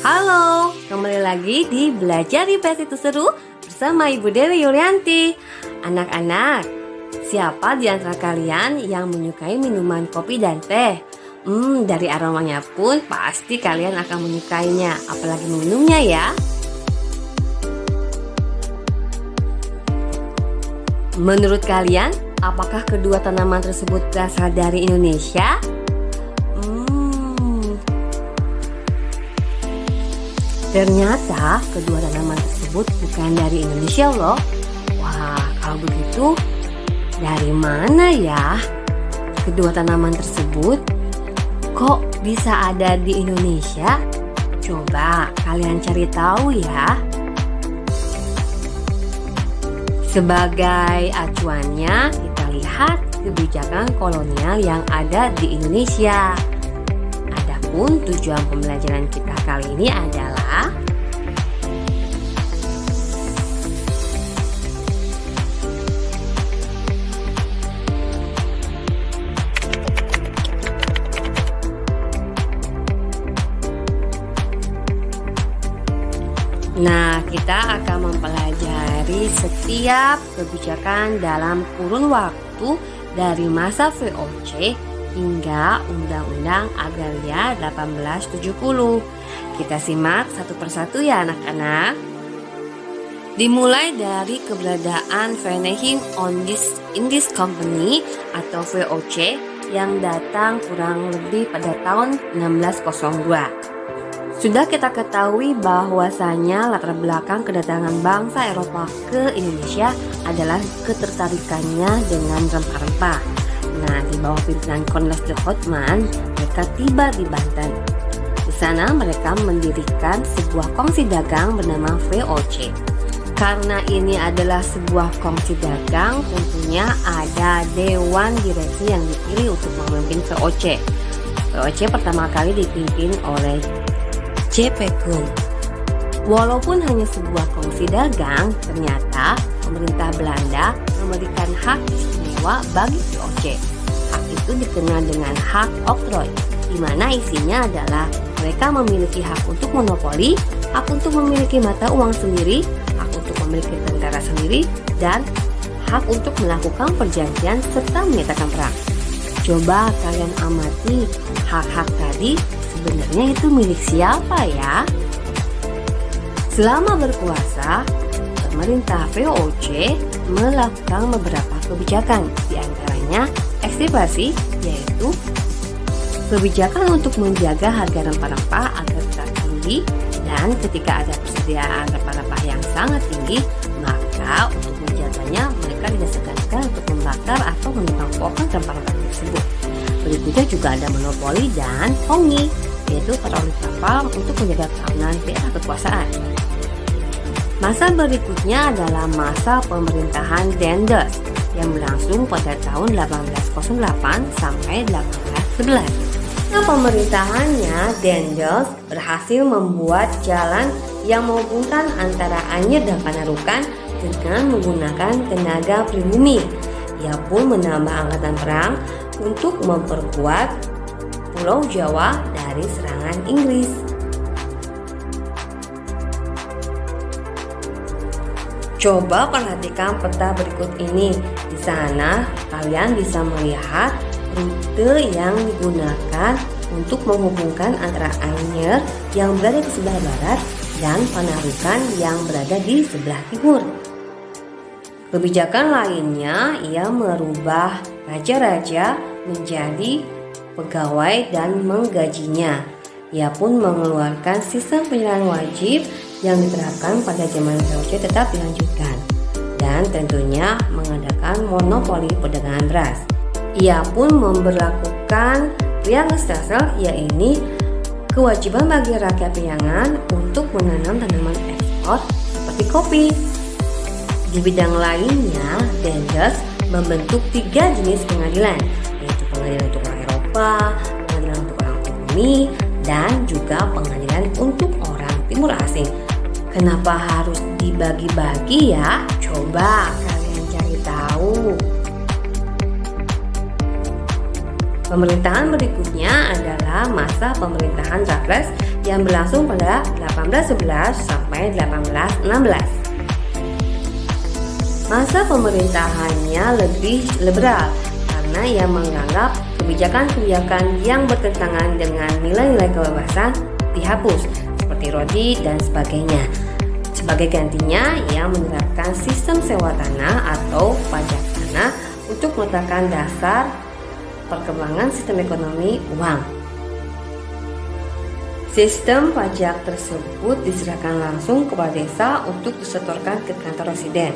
Halo, kembali lagi di Belajar IPS itu Seru bersama Ibu Dewi Yulianti. Anak-anak, siapa di antara kalian yang menyukai minuman kopi dan teh? Dari aromanya pun pasti kalian akan menyukainya, apalagi meminumnya ya. Menurut kalian, apakah kedua tanaman tersebut berasal dari Indonesia? Ternyata kedua tanaman tersebut bukan dari Indonesia loh. Wah, kalau begitu dari mana ya kedua tanaman tersebut? Kok bisa ada di Indonesia? Coba kalian cari tahu ya. Sebagai acuannya, kita lihat kebijakan kolonial yang ada di Indonesia. Adapun tujuan pembelajaran kita kali ini adalah kita akan mempelajari setiap kebijakan dalam kurun waktu dari masa VOC hingga Undang-Undang Agraria 1870. Kita simak satu persatu ya anak-anak. Dimulai dari keberadaan Veneering in this Company atau VOC yang datang kurang lebih pada tahun 1602. Sudah kita ketahui bahwasanya latar belakang kedatangan bangsa Eropa ke Indonesia adalah ketertarikannya dengan rempah-rempah. Nah, di bawah pimpinan Cornelis de Houtman, mereka tiba di Banten. Di sana mereka mendirikan sebuah kongsi dagang bernama VOC. Karena ini adalah sebuah kongsi dagang, tentunya ada dewan direksi yang dipilih untuk memimpin VOC. VOC pertama kali dipimpin oleh J.P. Koen. Walaupun hanya sebuah kongsi dagang, ternyata pemerintah Belanda memberikan hak istimewa bagi VOC. Hak itu dikenal dengan hak oktrooi, di mana isinya adalah mereka memiliki hak untuk monopoli, hak untuk memiliki mata uang sendiri, hak untuk memiliki tentara sendiri, dan hak untuk melakukan perjanjian serta menyatakan perang. Coba kalian amati hak-hak tadi sebenarnya itu milik siapa ya? Selama berkuasa, pemerintah VOC melakukan beberapa kebijakan, diantaranya ekspropriasi, yaitu kebijakan untuk menjaga harga rempah-rempah agar tetap tinggi, dan ketika ada persediaan rempah-rempah yang sangat tinggi, maka untuk menjaganya mereka tidak segan-segan untuk membakar atau menebang pohon rempah-rempah tersebut. Berikutnya juga ada monopoli dan hongi, yaitu patroli kapal untuk menjaga keamanan daerah kekuasaan. Masa berikutnya adalah masa pemerintahan Daendels yang berlangsung pada tahun 1808 sampai 1811. Nah, pemerintahannya Daendels berhasil membuat jalan yang menghubungkan antara Anyer dan Panarukan dengan menggunakan tenaga pribumi. Ia pun menambah angkatan perang untuk memperkuat Pulau Jawa dari serangan Inggris. Coba perhatikan peta berikut ini. Di sana kalian bisa melihat rute yang digunakan untuk menghubungkan antara Anyer yang berada di sebelah barat dan Panarukan yang berada di sebelah timur. Kebijakan lainnya, ia merubah raja-raja menjadi pegawai dan menggajinya. Ia pun mengeluarkan sistem penyerahan wajib yang diterapkan pada zaman VOC tetap dilanjutkan, dan tentunya mengadakan monopoli perdagangan beras. Ia pun memberlakukan Priangsstelsel, yaitu kewajiban bagi rakyat Priangan untuk menanam tanaman ekspor seperti kopi. Di bidang lainnya, Daendels membentuk 3 jenis pengadilan, yaitu pengadilan untuk orang Eropa, pengadilan untuk orang pribumi, dan juga pengadilan untuk orang timur asing. Kenapa harus dibagi-bagi ya? Coba kalian cari tahu. Pemerintahan berikutnya adalah masa pemerintahan Raffles yang berlangsung pada 1811 sampai 1816. Masa pemerintahannya lebih liberal karena ia menganggap kebijakan-kebijakan yang bertentangan dengan nilai-nilai kebebasan dihapus seperti rodi dan sebagainya. Sebagai gantinya, ia menerapkan sistem sewa tanah atau pajak tanah untuk meletakkan dasar perkembangan sistem ekonomi uang. Sistem pajak tersebut diserahkan langsung kepada desa untuk disetorkan ke kantor residen.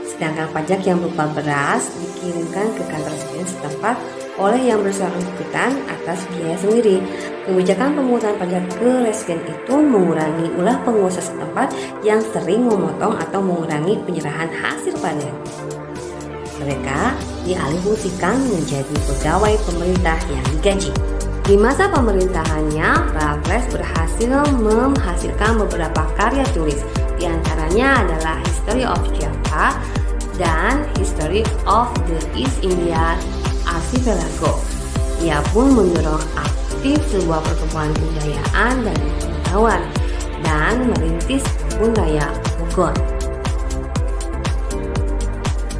Sedangkan pajak yang berupa beras dikirimkan ke kantor residen setempat oleh yang bersangkutan atas biaya sendiri. Kebijakan pemungutan pajak ke residen itu mengurangi ulah pengusaha setempat yang sering memotong atau mengurangi penyerahan hasil panen. Mereka dialihfungsikan menjadi pegawai pemerintah yang digaji. Di masa pemerintahannya, Raffles berhasil menghasilkan beberapa karya tulis. Di antaranya adalah History of Java dan History of the East India Archipelago. Ia pun mendorong aktif sebuah perkembangan kebudayaan dan pengetahuan dan merintis kebun raya Bogor.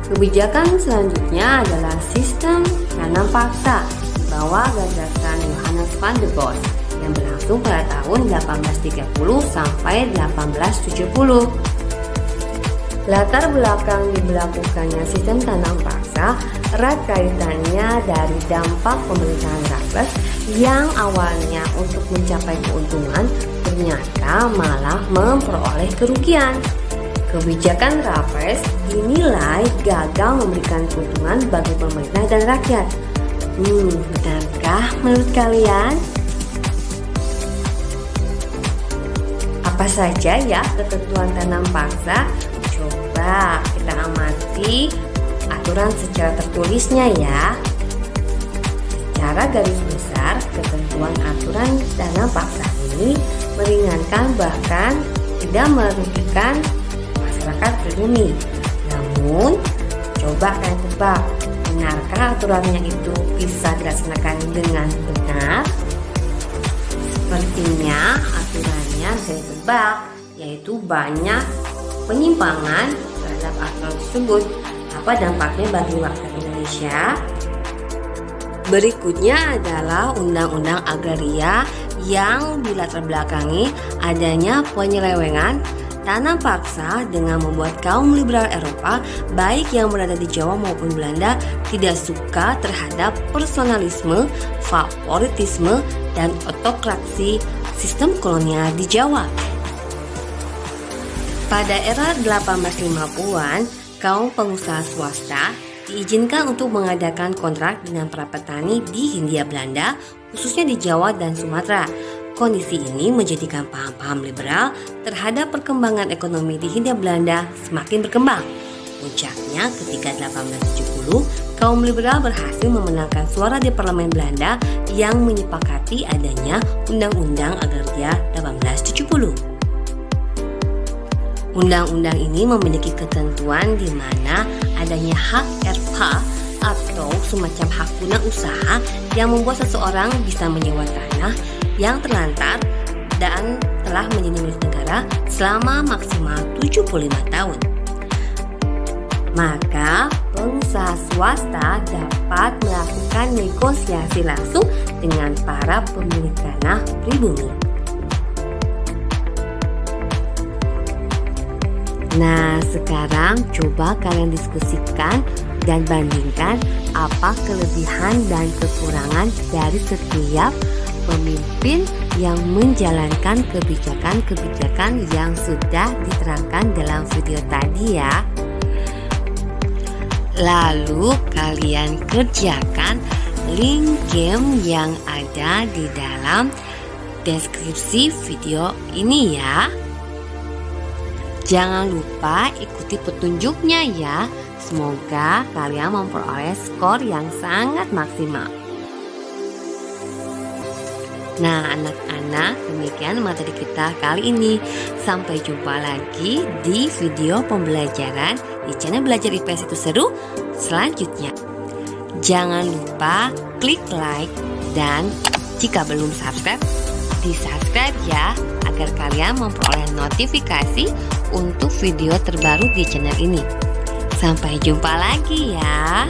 Kebijakan selanjutnya adalah sistem tanam paksa di bawah gagasan Johannes van der Bos yang berlangsung pada tahun 1830 sampai 1870. Latar belakang diberlakukannya sistem tanam paksa erat kaitannya dari dampak pemerintahan Raffles yang awalnya untuk mencapai keuntungan ternyata malah memperoleh kerugian. Kebijakan Raffles dinilai gagal memberikan keuntungan bagi pemerintah dan rakyat. Benarkah menurut kalian? Apa saja ya ketentuan tanam paksa? Coba kita amati aturan secara tertulisnya ya. Secara garis besar, ketentuan aturan tanam paksa ini meringankan bahkan tidak merugikan masyarakat pribumi. Namun, coba kalian tebak, benarkah aturannya itu bisa dilaksanakan dengan benar? Sepertinya aturannya saya tebak, yaitu banyak penyimpangan terhadap aturan tersebut. Apa dampaknya bagi rakyat Indonesia? Berikutnya adalah Undang-Undang Agraria yang dilatar belakangi adanya penyelewengan tanam paksa dengan membuat kaum liberal Eropa, baik yang berada di Jawa maupun Belanda, tidak suka terhadap personalisme, favoritisme, dan otokrasi sistem kolonial di Jawa. Pada era 1850-an, kaum pengusaha swasta diizinkan untuk mengadakan kontrak dengan para petani di Hindia Belanda, khususnya di Jawa dan Sumatera. Kondisi ini menjadikan paham-paham liberal terhadap perkembangan ekonomi di Hindia Belanda semakin berkembang. Puncaknya ketika 1870, kaum liberal berhasil memenangkan suara di parlemen Belanda yang menyepakati adanya Undang-Undang Agraria 1870. Undang-undang ini memiliki ketentuan di mana adanya hak erfa atau semacam hak guna usaha yang membuat seseorang bisa menyewa tanah yang terlantar dan telah menjadi milik negara selama maksimal 75 tahun. Maka pengusaha swasta dapat melakukan negosiasi langsung dengan para pemilik tanah pribumi. Nah, sekarang coba kalian diskusikan dan bandingkan apa kelebihan dan kekurangan dari setiap pemimpin yang menjalankan kebijakan-kebijakan yang sudah diterangkan dalam video tadi ya. Lalu kalian kerjakan link game yang ada di dalam deskripsi video ini ya. Jangan lupa ikuti petunjuknya ya. Semoga kalian memperoleh skor yang sangat maksimal. Nah anak-anak, demikian materi kita kali ini. Sampai jumpa lagi di video pembelajaran di channel Belajar IPS Itu Seru selanjutnya. Jangan lupa klik like dan jika belum subscribe, di subscribe ya, agar kalian memperoleh notifikasi untuk video terbaru di channel ini. Sampai jumpa lagi ya.